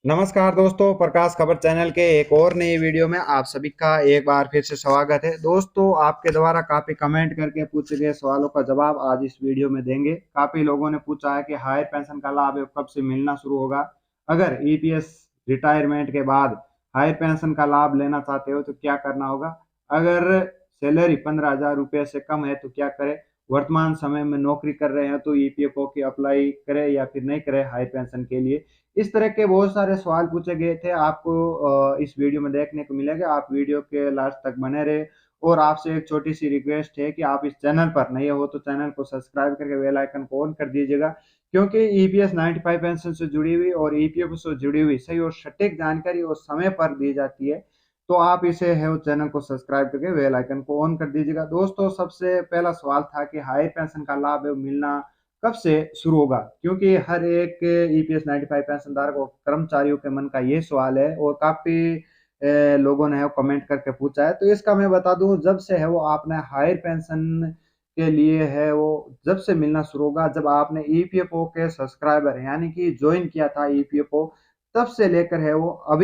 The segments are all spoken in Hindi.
नमस्कार दोस्तों, प्रकाश खबर चैनल के एक और नई वीडियो में आप सभी का एक बार फिर से स्वागत है। दोस्तों, आपके द्वारा काफी कमेंट करके पूछे गए सवालों का जवाब आज इस वीडियो में देंगे। काफी लोगों ने पूछा है कि हायर पेंशन का लाभ कब से मिलना शुरू होगा। अगर ईपीएस रिटायरमेंट के बाद हायर पेंशन का लाभ लेना चाहते हो तो क्या करना होगा। अगर सैलरी 15,000 रुपये से कम है तो क्या करें। वर्तमान समय में नौकरी कर रहे हैं तो ईपीएफओ की अप्लाई करें या फिर नहीं करें हायर पेंशन के लिए। इस तरह के बहुत सारे सवाल पूछे गए थे, आपको इस वीडियो में देखने को मिलेगा। आप वीडियो के लास्ट तक बने रहे। और आपसे एक छोटी सी रिक्वेस्ट है कि आप इस चैनल पर नए हो तो चैनल को सब्सक्राइब करके बेल आइकन को ऑन कर दीजिएगा, क्योंकि ईपीएस 95 पेंशन से जुड़ी हुई और ईपीएफ से जुड़ी हुई सही और सटीक जानकारी और समय पर दी जाती है। तो आप इसे है वो चैनल को सब्सक्राइब करके बेल आइकन को ऑन कर दीजिएगा। दोस्तों, सबसे पहला सवाल था कि हायर पेंशन का लाभ मिलना कब से शुरू होगा, क्योंकि हर एक ईपीएस 95 पेंशन धारक और कर्मचारियों के मन का ये सवाल है और काफी लोगों ने कमेंट करके पूछा है। तो इसका मैं बता दूं, जब से है वो आपने हायर पेंशन के लिए है वो जब से मिलना शुरू होगा, जब आपने ईपीएफओ के सब्सक्राइबर यानी कि ज्वाइन किया था ईपीएफओ, तब से लेकर है वो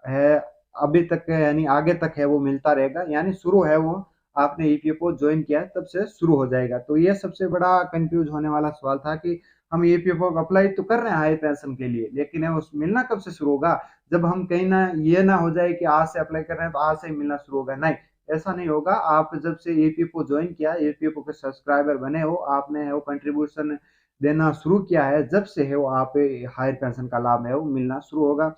है अभी तक यानी आगे तक है वो मिलता रहेगा। यानी शुरू है वो आपने ईपीएफओ ज्वाइन किया है तब से शुरू हो जाएगा। तो ये सबसे बड़ा कंफ्यूज होने वाला सवाल था कि हम ईपीएफओ अप्लाई तो कर रहे हैं हायर पेंशन के लिए, लेकिन है उस मिलना कब से शुरू होगा। जब हम कहीं ना ये ना हो जाए कि आज से अप्लाई कर रहे हैं तो आज से ही मिलना शुरू होगा, नहीं, ऐसा नहीं होगा। आप जब से ईपीएफओ ज्वाइन किया, ईपीएफओ के सब्सक्राइबर बने हो, आपने है वो कंट्रीब्यूशन देना शुरू किया है, जब से है वो आप हायर पेंशन का लाभ है वो मिलना शुरू होगा।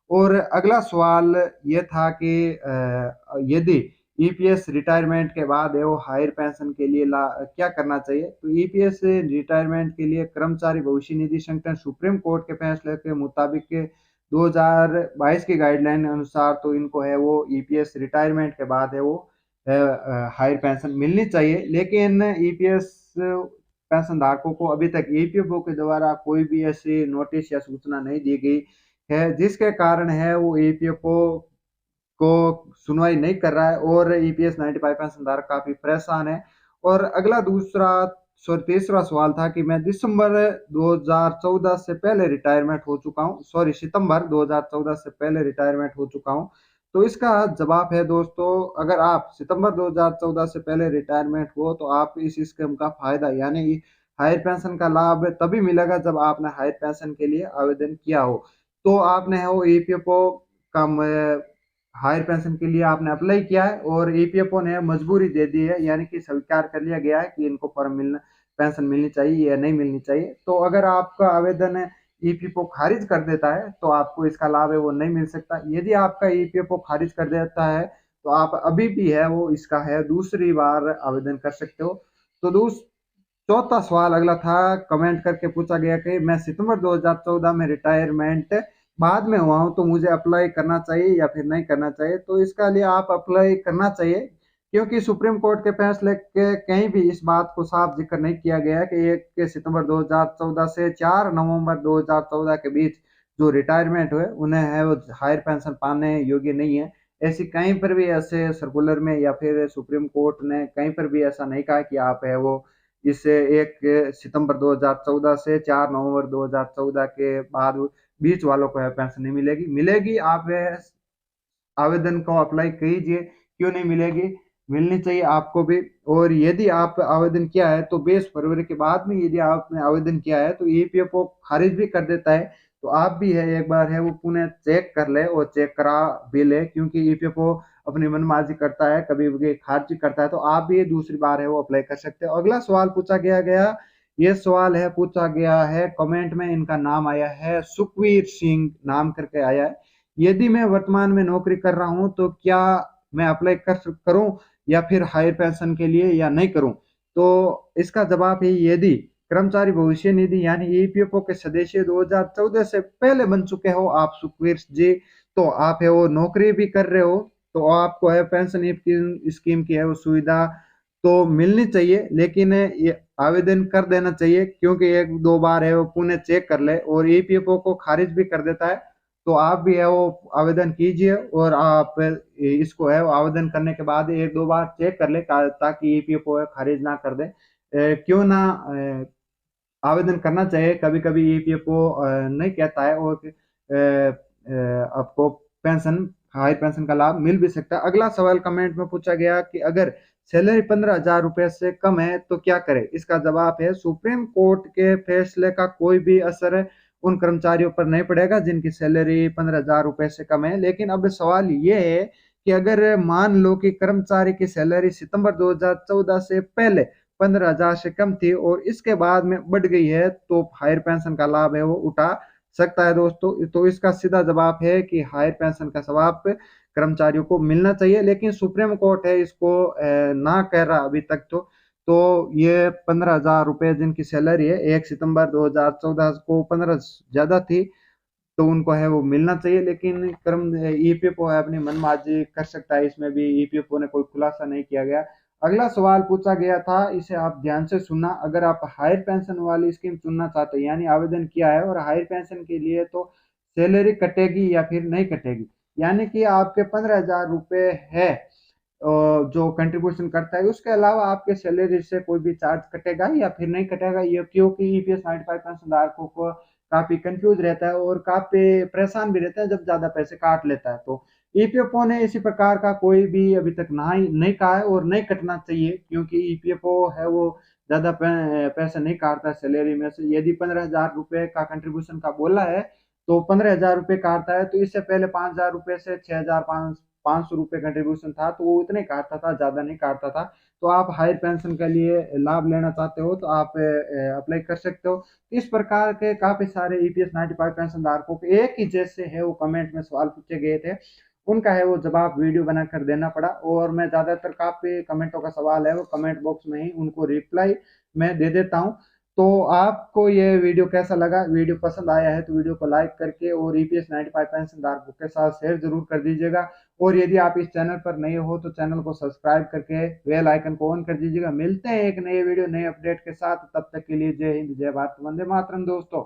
और अगला सवाल ये था कि यदि ईपीएस रिटायरमेंट के बाद है वो हायर पेंशन के लिए क्या करना चाहिए। तो ईपीएस रिटायरमेंट के लिए कर्मचारी भविष्य निधि संगठन सुप्रीम कोर्ट के फैसले के मुताबिक के 2022 की गाइडलाइन अनुसार तो इनको है वो ईपीएस रिटायरमेंट के बाद है वो हायर पेंशन मिलनी चाहिए। लेकिन ईपीएस पेंशन धारकों को अभी तक ईपीएफओ के द्वारा कोई भी ऐसी नोटिस या सूचना नहीं दी गई है, जिसके कारण है वो ईपीएफओ को सुनवाई नहीं कर रहा है और ईपीएस 95 पेंशन धारक काफी परेशान है। और अगला दूसरा सॉरी तीसरा सवाल था कि मैं दिसंबर 2014 से पहले रिटायरमेंट हो चुका हूँ, सॉरी सितंबर 2014 से पहले रिटायरमेंट हो चुका हूँ। तो इसका जवाब है दोस्तों, अगर आप सितंबर 2014 से पहले रिटायरमेंट हो तो आप इस स्कीम का फायदा यानी हायर पेंशन का लाभ तभी मिलेगा जब आपने हायर पेंशन के लिए आवेदन किया हो। तो आपने वो ईपीएफओ का हायर पेंशन के लिए आपने अप्लाई किया है और ईपीएफओ ने मजबूरी दे दी है, यानी कि स्वीकार कर लिया गया है कि इनको फॉर्म मिलना पेंशन मिलनी चाहिए या नहीं मिलनी चाहिए। तो अगर आपका आवेदन है ईपीएफओ खारिज कर देता है तो आपको इसका लाभ है वो नहीं मिल सकता। यदि आपका ईपीएफओ खारिज कर देता है तो आप अभी भी है वो इसका है दूसरी बार आवेदन कर सकते हो। तो चौथा सवाल अगला था, कमेंट करके पूछा गया कि मैं सितंबर 2014 में रिटायरमेंट बाद में हुआ हूं तो मुझे अप्लाई करना चाहिए या फिर नहीं करना चाहिए। तो इसका लिए आप अप्लाई करना चाहिए, क्योंकि सुप्रीम कोर्ट के फैसले के कहीं भी इस बात को साफ जिक्र नहीं किया गया कि 1 सितंबर 2014 से 4 नवंबर 2014 के बीच जो रिटायरमेंट हुए उन्हें है वो हायर पेंशन पाने योग्य नहीं है। ऐसी कहीं पर भी ऐसे सर्कुलर में या फिर सुप्रीम कोर्ट ने कहीं पर भी ऐसा नहीं कहा कि आप है वो इस 1 सितंबर 2014 से 4 नवंबर 2014 के बाद बीच वालों को पेंशन नहीं मिलेगी। मिलेगी, आप आवेदन को अप्लाई कीजिए, क्यों नहीं मिलेगी, मिलनी चाहिए आपको भी। और यदि आप आवेदन किया है तो 20 फरवरी के बाद में यदि आपने आवेदन किया है तो ईपीएफओ खारिज भी कर देता है। तो आप भी है एक बार है वो पुनः चेक कर ले और चेक करा भी ले, क्योंकि ईपीएफओ अपनी मनमाजी करता है, कभी भी खारिज करता है। तो आप भी दूसरी बार है वो अप्लाई कर सकते हो। अगला सवाल पूछा गया गया ये सवाल है पूछा गया है कमेंट में, इनका नाम आया है सुखवीर सिंह नाम करके आया है। यदि मैं वर्तमान में नौकरी कर रहा हूं तो क्या मैं अप्लाई करूं या फिर हायर पेंशन के लिए या नहीं करूं। तो इसका जवाब है, यदि कर्मचारी भविष्य निधि यानी ईपीएफओ के सदस्य 2014 से पहले बन चुके हो आप सुखवीर जी, तो आप है वो नौकरी भी कर रहे हो तो आपको है पेंशन स्कीम की है वो सुविधा तो मिलनी चाहिए। लेकिन ये आवेदन कर देना चाहिए, क्योंकि एक दो बार है वो पुनः चेक कर ले और ईपीएफओ को खारिज भी कर देता है। तो आप भी है वो आवेदन कीजिए और आप इसको है वो आवेदन करने के बाद एक दो बार चेक कर ले ताकि ईपीएफओ खारिज ना कर दे। क्यों ना आवेदन करना चाहिए, कभी कभी ईपीएफओ नहीं कहता है और आपको पेंशन, हायर पेंशन का लाभ मिल भी सकता है। अगला सवाल कमेंट में पूछा गया कि अगर सैलरी 15,000 रुपए से कम है तो क्या करें। इसका जवाब है सुप्रीम कोर्ट के फैसले का कोई भी असर उन कर्मचारियों पर नहीं पड़ेगा जिनकी सैलरी 15,000 रुपए से कम है। लेकिन अब सवाल ये है कि अगर मान लो कि कर्मचारी की सैलरी सितंबर 2014 से पहले 15,000 से कम थी और इसके बाद में बढ़ गई है, तो हायर पेंशन का लाभ है वो उठा सकता है दोस्तों। तो इसका सीधा जवाब है कि हायर पेंशन का स्वाब कर्मचारियों को मिलना चाहिए, लेकिन सुप्रीम कोर्ट है इसको ना कह रहा अभी तक। तो ये 15,000 रुपए जिनकी सैलरी है 1 सितंबर 2014 को 15 ज्यादा थी, तो उनको है वो मिलना चाहिए। लेकिन कर्म ईपीएफओ है अपनी मनमाजी कर सकता है, इसमें भी ईपीएफओ ने कोई खुलासा नहीं किया गया। अगला सवाल पूछा गया था, इसे आप ध्यान से सुनना। अगर आप हायर पेंशन वाली स्कीम चुनना चाहते हैं, यानी आवेदन किया है और हायर पेंशन के लिए, तो सैलरी कटेगी या फिर नहीं कटेगी, यानी कि आपके 15,000 रुपए है जो कंट्रीब्यूशन करता है, उसके अलावा आपके सैलरी से कोई भी चार्ज कटेगा या फिर नहीं कटेगा। ये क्योंकि ईपीएस 95 पेंशन धारकों को काफी कंफ्यूज रहता है और काफी परेशान भी रहता है जब ज्यादा पैसे काट लेता है। तो ईपीएफओ ने इसी प्रकार का कोई भी अभी तक नहीं कहा है और नहीं कटना चाहिए, क्योंकि ईपीएफओ है वो ज्यादा पैसे नहीं काटता सैलरी में से। यदि 15,000 रुपए का कंट्रीब्यूशन का बोला है तो 15,000 रुपए काटता है, तो इससे पहले 5,000 रुपए से 6,500 रुपए कंट्रीब्यूशन था, तो वो इतने काटता था, ज्यादा नहीं काटता था। तो आप हायर पेंशन के लिए लाभ लेना चाहते हो तो आप अप्लाई कर सकते हो। इस प्रकार के काफी सारे ईपीएस 95 पेंशन धारकों के एक ही जैसे है वो कमेंट में सवाल पूछे गए थे, उनका है वो जवाब वीडियो बनाकर देना पड़ा। और मैं ज्यादातर काफी कमेंटों का सवाल है वो कमेंट बॉक्स में ही उनको रिप्लाई मैं दे देता हूँ। तो आपको ये वीडियो कैसा लगा, वीडियो पसंद आया है तो वीडियो को लाइक करके और ईपीएस 95 पेंशन धारकों के साथ शेयर जरूर कर दीजिएगा। और यदि आप इस चैनल पर नए हो तो चैनल को सब्सक्राइब करके बेल आइकन को ऑन कर दीजिएगा। मिलते हैं एक नए वीडियो नए अपडेट के साथ, तब तक के लिए जय हिंद, जय भारत, वंदे मातरम दोस्तों।